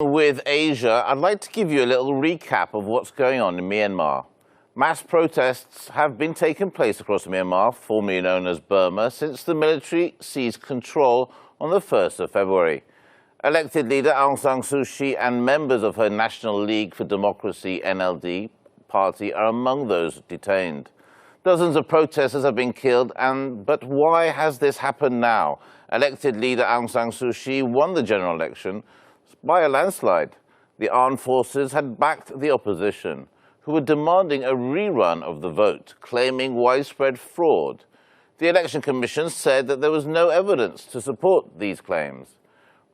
With Asia, I'd like to give you a little recap of what's going on in Myanmar. Mass protests have been taking place across Myanmar, formerly known as Burma, since the military seized control on the 1st of February. Elected leader Aung San Suu Kyi and members of her National League for Democracy (NLD) party are among those detained. Dozens of protesters have been killed, but why has this happened now? Elected leader Aung San Suu Kyi won the general election by a landslide. The armed forces had backed the opposition, who were demanding a rerun of the vote, claiming widespread fraud. The Election Commission said that there was no evidence to support these claims.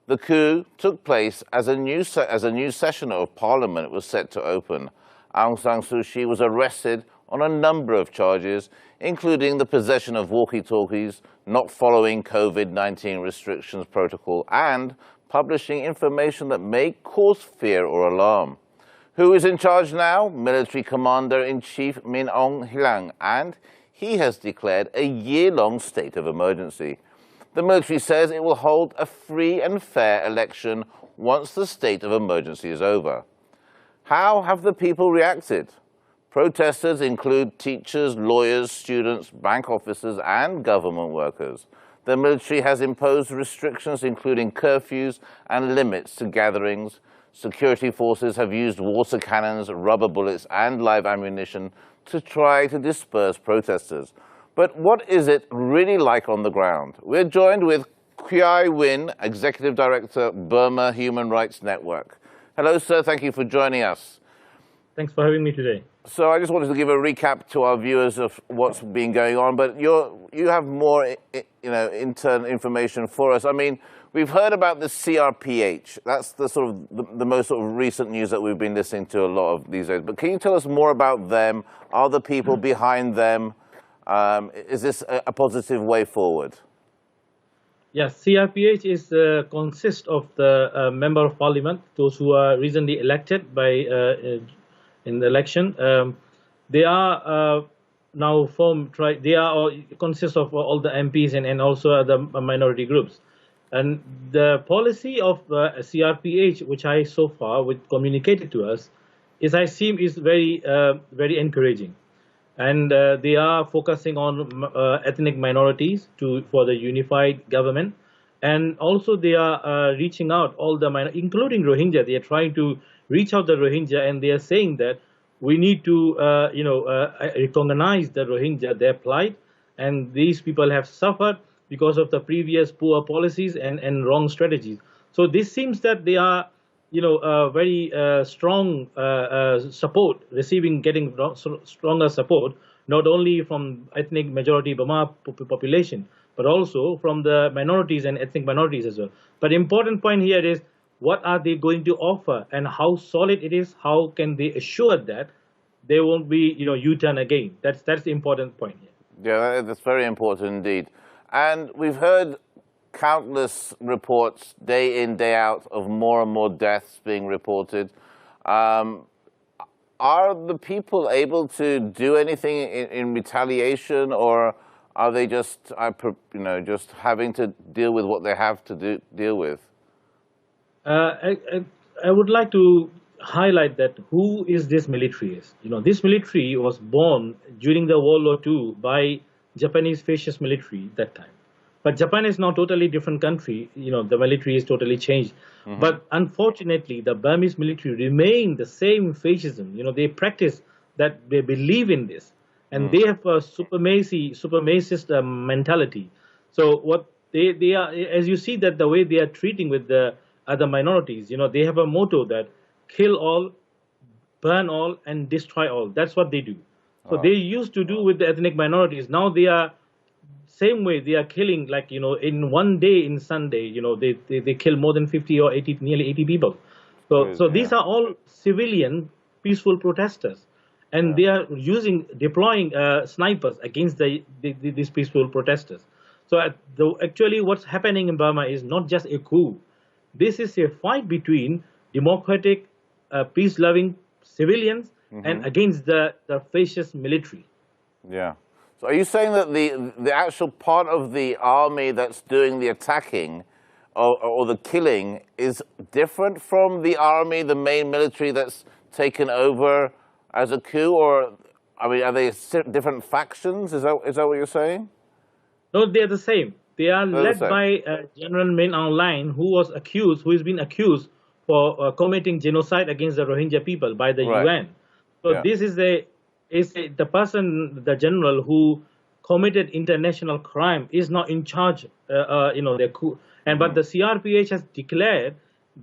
The coup took place as a new session of parliament was set to open. Aung San Suu Kyi was arrested on a number of charges, including the possession of walkie-talkies, not following COVID-19 restrictions protocol, and publishing information that may cause fear or alarm. Who is in charge now? Military Commander-in-Chief Min Aung Hlaing, and he has declared a year-long state of emergency. The military says it will hold a free and fair election once the state of emergency is over. How have the people reacted? Protesters include teachers, lawyers, students, bank officers, and government workers. The military has imposed restrictions, including curfews and limits to gatherings. Security forces have used water cannons, rubber bullets, and live ammunition to try to disperse protesters. But what is it really like on the ground? We're joined with Kyaw Win, Executive Director, Burma Human Rights Network. Hello, sir. Thank you for joining us. Thanks for having me today. So I just wanted to give a recap to our viewers of what's been going on, but you have more, internal information for us. I mean, we've heard about the CRPH. That's the sort of the most sort of recent news that we've been listening to a lot of these days. But can you tell us more about them? Are the people behind them? Is this a positive way forward? Yes, CRPH consists of the member of parliament, those who are recently elected by in the election. They are now formed. They are consist of all the MPs and also the minority groups. And the policy of CRPH, which I so far communicated to us, is very very encouraging. And they are focusing on ethnic minorities for the unified government, and also they are reaching out all the including Rohingya. They are trying to reach out the Rohingya, and they are saying that we need to recognize the Rohingya, their plight, and these people have suffered because of the previous poor policies and wrong strategies. So this seems that they are very strong support, getting stronger support, not only from ethnic majority Burma population, but also from the minorities and ethnic minorities as well. But important point here is, what are they going to offer and how solid it is? How can they assure that there won't be U-turn again? That's the important point here. Yeah, that's very important indeed. And we've heard countless reports day in, day out of more and more deaths being reported. Are the people able to do anything in retaliation, or are they just having to deal with what they have to deal with? I would like to highlight that who is this military is. This military was born during the World War II by Japanese fascist military that time. But Japan is now a totally different country. The military is totally changed. Mm-hmm. But unfortunately, the Burmese military remain the same fascism. They practice that, they believe in this. And they have a supremacist mentality. So what they are, as you see that the way they are treating with the other minorities, they have a motto that kill all, burn all, and destroy all. That's what they do. So they used to do with the ethnic minorities. Now they are same way, they are killing, like, in one day, in Sunday, they kill more than 50 or 80, nearly 80 people. So these are all civilian, peaceful protesters. And they are deploying snipers against these peaceful protesters. So actually what's happening in Burma is not just a coup. This is a fight between democratic, peace-loving civilians and against the fascist military. Yeah. So are you saying that the actual part of the army that's doing the attacking or the killing is different from the army, the main military that's taken over as a coup, or I mean, are they different factions? Is that what you're saying? No, they are the same. They are They're the led same. by General Min Aung Hlaing, who has been accused for committing genocide against the Rohingya people by the Right. UN. So Yeah. this is the person, the general who committed international crime is not in charge. The coup, but the CRPH has declared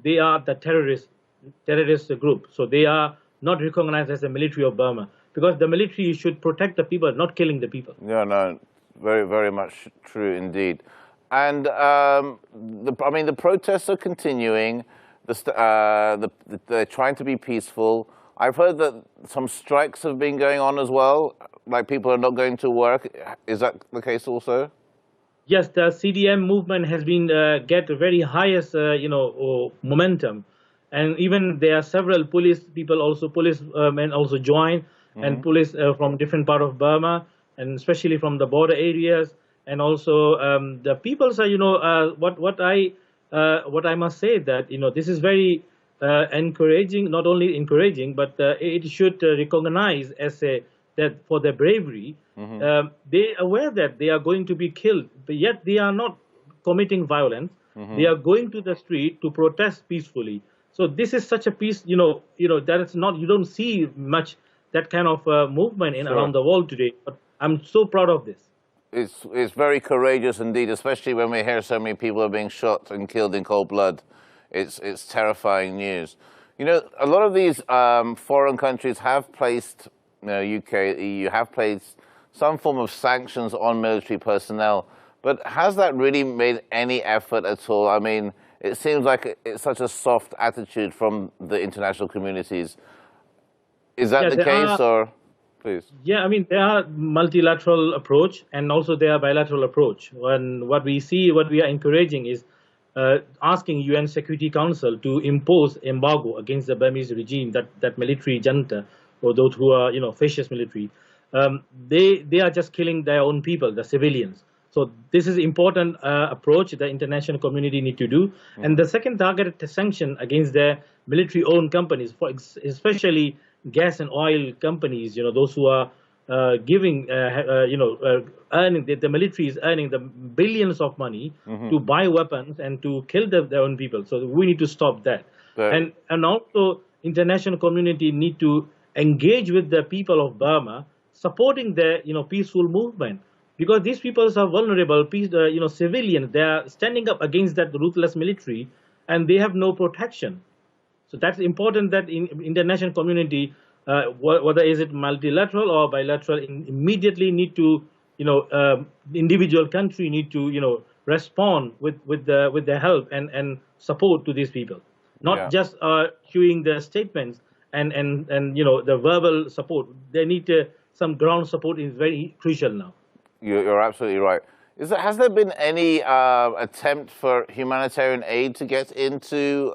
they are the terrorist group. So they are not recognized as the military of Burma, because the military should protect the people, not killing the people. Yeah, no, very, very much true indeed. And I mean, the protests are continuing. They're trying to be peaceful. I've heard that some strikes have been going on as well. Like people are not going to work. Is that the case also? Yes, the CDM movement has been get very highest momentum, and even there are several policemen also join, and police from different part of Burma, and especially from the border areas, and also the peoples are what I must say that this is very encouraging, not only encouraging, but it should recognize as a that for their bravery. They are aware that they are going to be killed, but yet they are not committing violence. They are going to the street to protest peacefully. So this is such a peace, that it's not, you don't see much that kind of movement around the world today. But I'm so proud of this. It's very courageous indeed, especially when we hear so many people are being shot and killed in cold blood. It's terrifying news. You know, a lot of these foreign countries have placed, UK, EU, have placed some form of sanctions on military personnel. But has that really made any effort at all? I mean, it seems like it's such a soft attitude from the international communities. Is that the case, or please? Yeah, I mean, there are multilateral approach and also there are bilateral approach. And what we are encouraging is asking UN Security Council to impose embargo against the Burmese regime, that military junta, or those who are, fascist military. They are just killing their own people, the civilians. So this is important approach the international community need to do. And the second targeted sanction against the military-owned companies, especially gas and oil companies, those who are earning, the military is earning the billions of money to buy weapons and to kill their own people. So we need to stop that. And also international community need to engage with the people of Burma, supporting their peaceful movement, because these people are vulnerable, civilians. They are standing up against that ruthless military, and they have no protection. So that's important that in international community, whether is it multilateral or bilateral, immediately need to, individual country need to, respond with the help and support to these people, not just issuing the statements and the verbal support. They need some ground support is very crucial now. You're absolutely right. Has there been any attempt for humanitarian aid to get into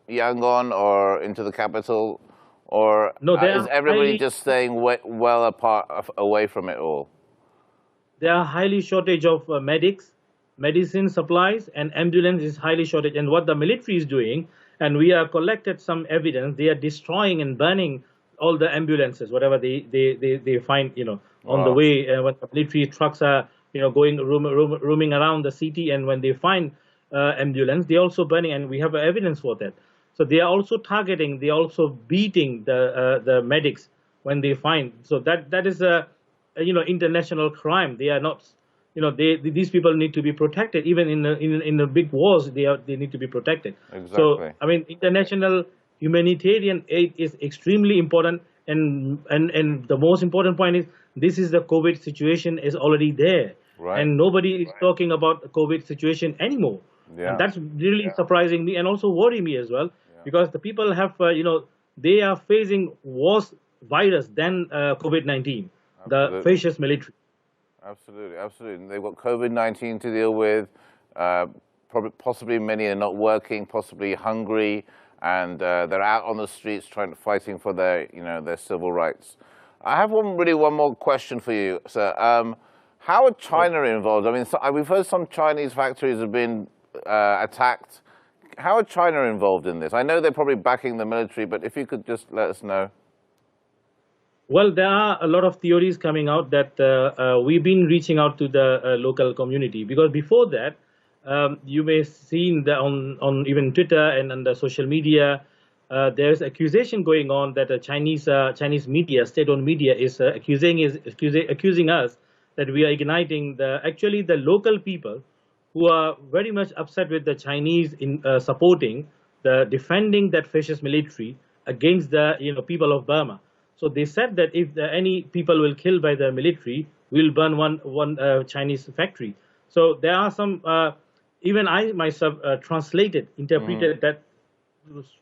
Yangon or into the capital, or no, is everybody just staying well apart, away from it all? There are highly shortage of medics, medicine supplies, and ambulance is highly shortage. And what the military is doing, and we have collected some evidence, they are destroying and burning all the ambulances, whatever they find, on the way. When the military trucks are, going roaming around the city, and when they find ambulance, they also burning, and we have evidence for that. So they are also targeting, they are also beating the medics when they find. So that is a international crime. They are not, these people need to be protected. Even in the big wars, they need to be protected. Exactly. So I mean, international humanitarian aid is extremely important, and the most important point is this is the COVID situation is already there, and nobody is talking about the COVID situation anymore. And that's really surprising me and also worry me as well, because the people have they are facing worse virus than COVID-19, the fascist military. Absolutely, absolutely. They've got COVID-19 to deal with. Possibly many are not working, possibly hungry, and they're out on the streets fighting for their their civil rights. I have one more question for you, sir. How are China involved? I mean, we've heard some Chinese factories have been attacked. How are China involved in this? I know they're probably backing the military, but if you could just let us know. Well, there are a lot of theories coming out that we've been reaching out to the local community, because before that, you may have seen that on even Twitter and on the social media, there's accusation going on that the Chinese media, state-owned media, is accusing us that we are igniting actually the local people who are very much upset with the Chinese in supporting defending that fascist military against the people of Burma. So they said that if any people will killed by the military, we'll burn one Chinese factory. So there are some, even I myself interpreted that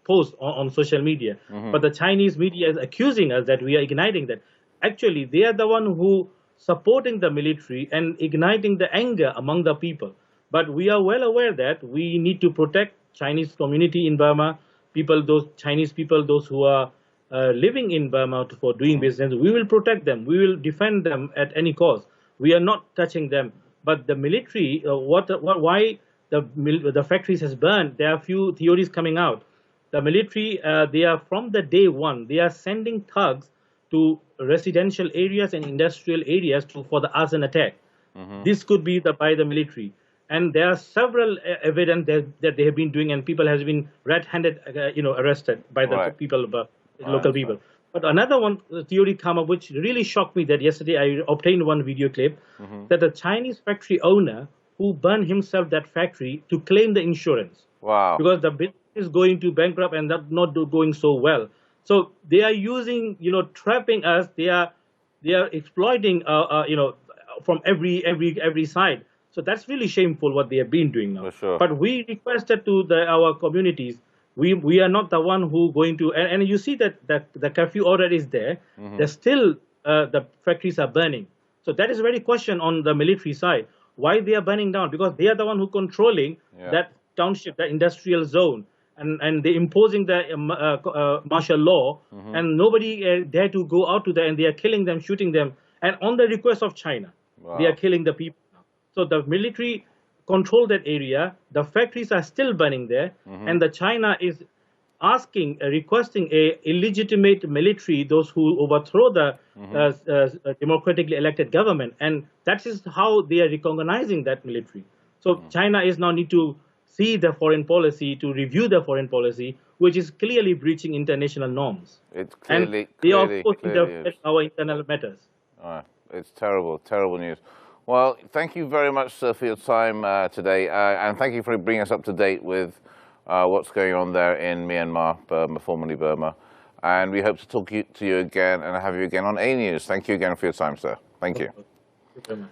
post on social media. But the Chinese media is accusing us that we are igniting that. Actually, they are the one who supporting the military and igniting the anger among the people. But we are well aware that we need to protect Chinese community in Burma, those Chinese people, those who are living in Burma for doing business. We will protect them. We will defend them at any cost. We are not touching them. But the military, why the factories has burned? There are a few theories coming out. The military, they are from the day one, they are sending thugs to residential areas and industrial areas for the arson attack. This could be by the military. And there are several evidence that they have been doing, and people has been red-handed, arrested by the people, local people. But another one theory come up, which really shocked me. That yesterday I obtained one video clip that the Chinese factory owner who burned himself that factory to claim the insurance. Wow! Because the business is going to bankrupt and not going so well. So they are using, trapping us. They are exploiting, from every side. So that's really shameful what they have been doing now. For sure. But we requested to our communities, we are not the one who going to, and you see that the curfew order is there. There's still the factories are burning. So that is a very question on the military side. Why they are burning down? Because they are the one who controlling that township, that industrial zone, and they imposing the martial law, and nobody dare to go out to there, and they are killing them, shooting them, and on the request of China, they are killing the people. So the military control that area. The factories are still burning there, and the China is requesting a illegitimate military, those who overthrow the democratically elected government, and that is how they are recognizing that military. So China is now need to see the foreign policy, to review the foreign policy, which is clearly breaching international norms. It's clearly, and they are of course interfering our internal matters. It's terrible, terrible news. Well, thank you very much, sir, for your time today, and thank you for bringing us up to date with what's going on there in Myanmar, Burma, formerly Burma. And we hope to talk to you again and have you again on A News. Thank you again for your time, sir. Thank you. Thank you very much.